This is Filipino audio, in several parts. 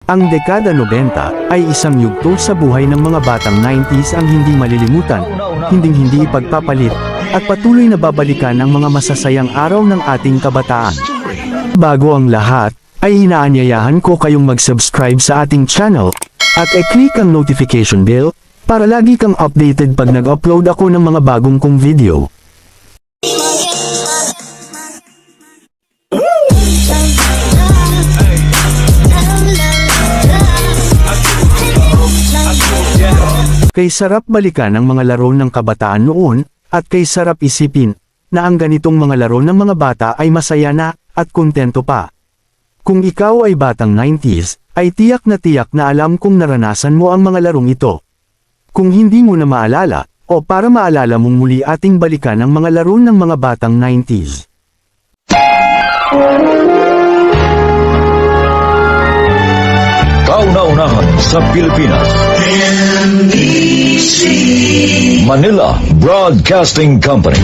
Ang dekada 90 ay isang yugto sa buhay ng mga batang 90s ang hindi malilimutan, hinding-hindi ipagpapalit, at patuloy na babalikan ang mga masasayang araw ng ating kabataan. Bago ang lahat, ay inaanyayahan ko kayong mag-subscribe sa ating channel, at i-click ang notification bell, para lagi kang updated pag nag-upload ako ng mga bagong kong video. Kay sarap balikan ang mga laro ng kabataan noon, at kay sarap isipin, na ang ganitong mga laro ng mga bata ay masaya na, at kontento pa. Kung ikaw ay batang 90s, ay tiyak na alam kong naranasan mo ang mga larong ito. Kung hindi mo na maalala, o para maalala mong muli ating balikan ang mga laro ng mga batang 90s. Kauna-unahan sa Pilipinas. NBC Manila Broadcasting Company.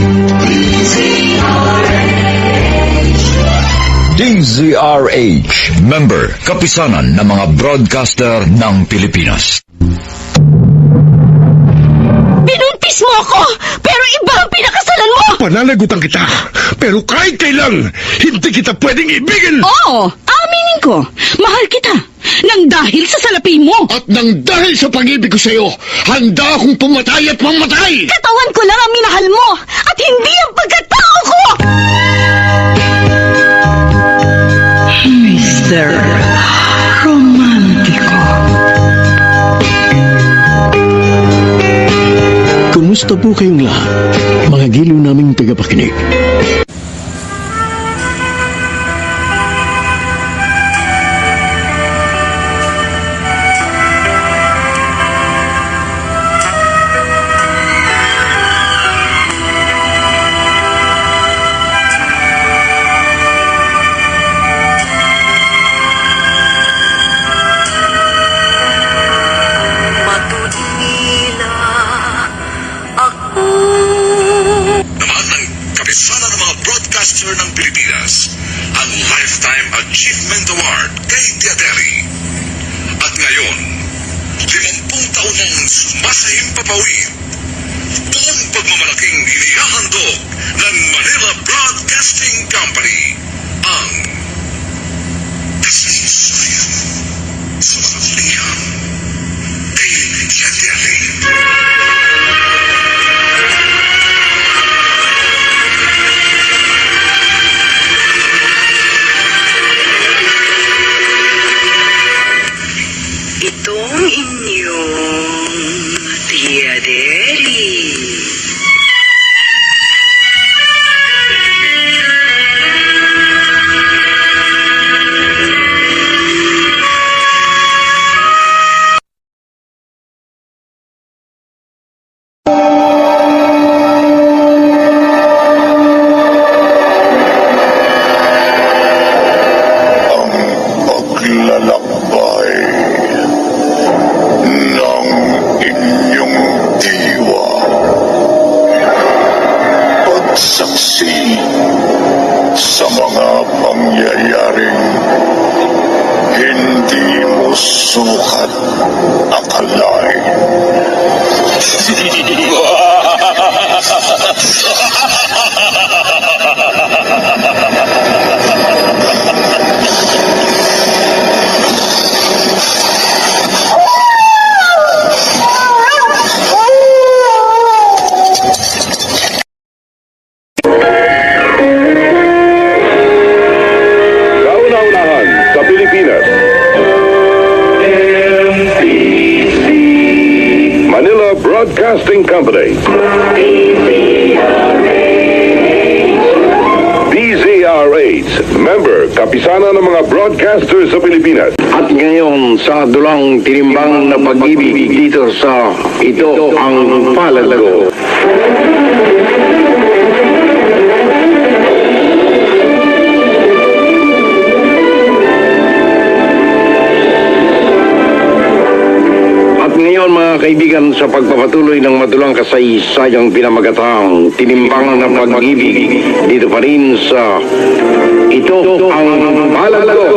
DZRH. Member, kapisanan ng mga broadcaster ng Pilipinas. Binuntis mo ako! Pero iba ang pinakasalan mo! Pananagutan kita, pero kahit kailan, hindi kita pwedeng ibigin! Oo! Aminin ko! Mahal kita! Nang dahil sa salapi mo! At nang dahil sa pag-ibig ko sa'yo, handa akong pumatay at mamatay! Katawan ko lang ang minahal mo! At hindi ang pagkatao ko! Mr. Romantiko. Kumusta po kayong lahat, mga giliw naming tagapakinig? Ng Pilipinas, ang Lifetime Achievement Award kay Diaderi. At ngayon, 50 taon ng sumasahim papawid, buong pagmamalaking inihahandog ng Manila Broadcasting Company ang kasaysayan sa mga liham kay Diaderi. Itong inyong Diaderi. Saksi sa mga pangyayaring hindi mo sukat akalain. Broadcasting Company. DZRH, member, kapisanan ng mga broadcasters sa Pilipinas. At ngayon sa dulang tinimbang na pag-ibig dito sa Ito Ang Palad Ko. Ngayon mga kaibigan, sa pagpapatuloy ng madulang kasaysayang pinamagatang tinimbang na pag-ibig, dito pa rin sa Ito Ang Palad Ko.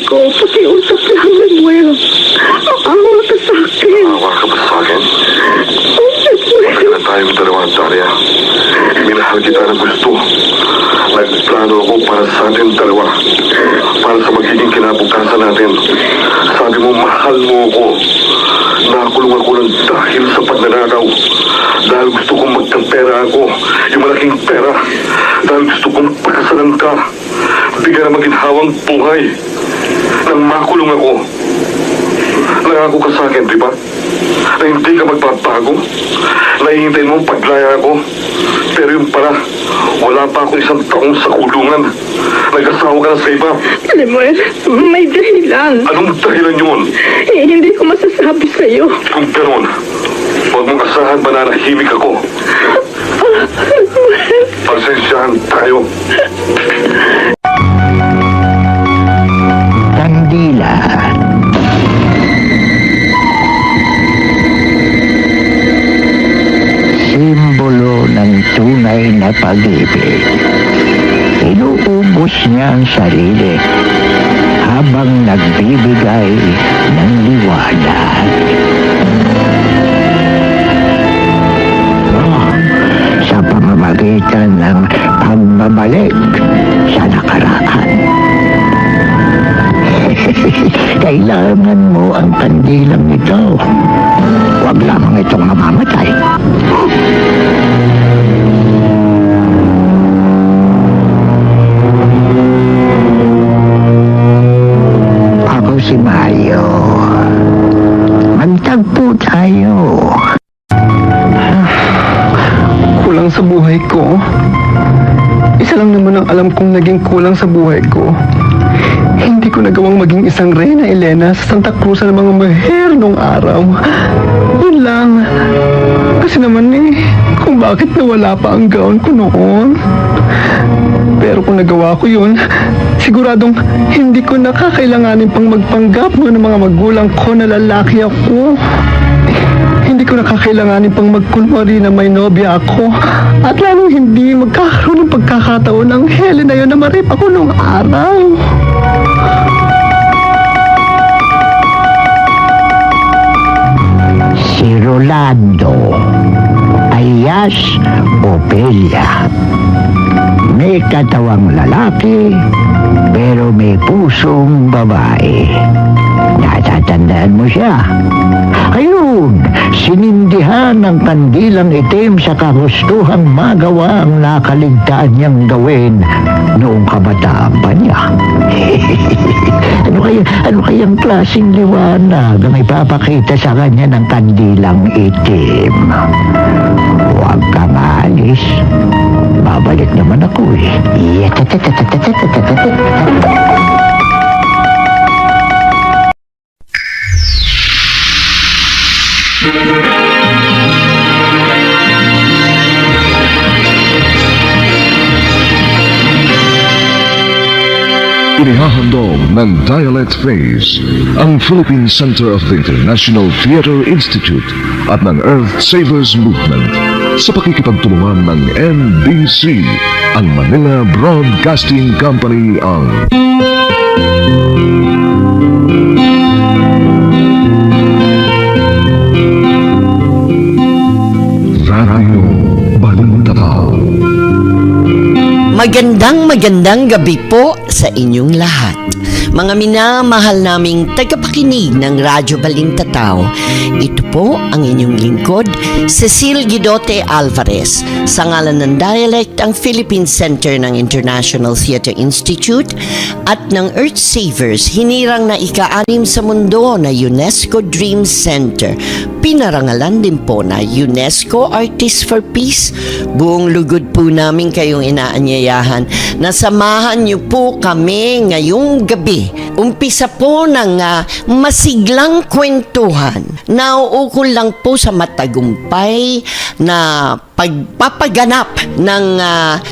ko, pakiusap lang, Manuel. Maawa ka sa akin. Maawa ka ba sa akin? Oh, Manuel. Kailan tayong dalawa, Daria? Minahal kita ng gusto. Nagplano ako para sa atin dalawa. Para sa magiging kinabukasan natin. Sabi mo, mahal mo ako. Nakakulong ako ng dahil sa pagnanakaw. Dahil gusto kong magkapera ako. Yung malaking pera. Dahil gusto kong pakasalan ka. Bigyan na maginhawang buhay. Nang makulong ako. Nangako ka sa akin, di ba? Na hindi ka magbabago. Nahihintayin mo ang paglaya ko. Pero yung pala, wala pa akong 1 taong sa kulungan. Nag-asawa ka na sa iba. Manuel, may dahilan. Anong dahilan yun? Hindi ko masasabi sa'yo. Kung gano'n, huwag mong asahan mananahimik ako. Pasensyahan tayo. Kandila. Simbolo ng tunay na pag-ibig. Inuubos niya ang sarili habang nagbibigay ng liwanag. Sa pamamagitan ng pagbabalik sa nakaraan. Kailangan mo ang kandilang ito. Huwag lamang itong mamamatay. Ako si Mayo. Magtagpo tayo. Kulang sa buhay ko. Isa lang naman ang alam kong naging kulang sa buhay ko. Hindi ko nagawang maging isang Reyna Elena sa Santa Cruz ng mga maher nung araw. Yun lang. Kasi naman kung bakit nawala pa ang gown ko noon. Pero kung nagawa ko yun, siguradong hindi ko nakakailanganin pang magpanggap ng mga magulang ko na lalaki ako. Hindi ko nakakailanganin pang magkunwari na may nobya ako. At lalong hindi magkakaroon ng pagkakataon ng Helen na yun na marip ako nung araw. Si Rolando alias Opelia. May katawang lalaki, pero may pusong babae. Natatandaan mo siya. Ayun, sinindihan ng kandilang itim sa kahustuhang magawa ang nakaligtaan niyang gawin noong kabataan pa niya. Ano kayang klaseng liwanag ang ipapakita sa kanya ng kandilang itim? Huwag kang alis. Babalik naman ako eh. Inihahandog ng Dialect Phase ang Philippine Center of the International Theater Institute at ng Earth Savers Movement sa pakikipagtulungan ng NBC, ang Manila Broadcasting Company ang Radio Balintataw. Magandang gabi po sa inyong lahat. Mga minamahal naming tagapakinig ng Radyo Balintataw, ito po ang inyong lingkod, Cecil Guidote Alvarez. Sa ngalan ng Dialect, ang Philippine Center ng International Theater Institute at ng Earth Savers, hinirang na ika-6 sa mundo na UNESCO Dream Center. Pinarangalan din po na UNESCO Artists for Peace. Buong lugod po namin kayong inaanyayahan na samahan niyo po kami ngayong gabi. Umpisa po ng masiglang kwentuhan. Nauukol lang po sa matagumpay na pagpapaganap ng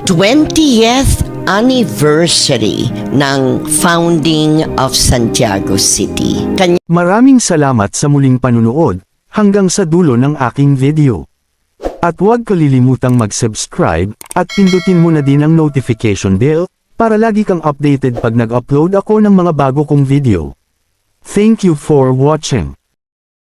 20th anniversary ng founding of Santiago City. Maraming salamat sa muling panunood hanggang sa dulo ng aking video. At huwag kalilimutang mag-subscribe at pindutin mo na din ang notification bell para lagi kang updated pag nag-upload ako ng mga bago kong video. Thank you for watching.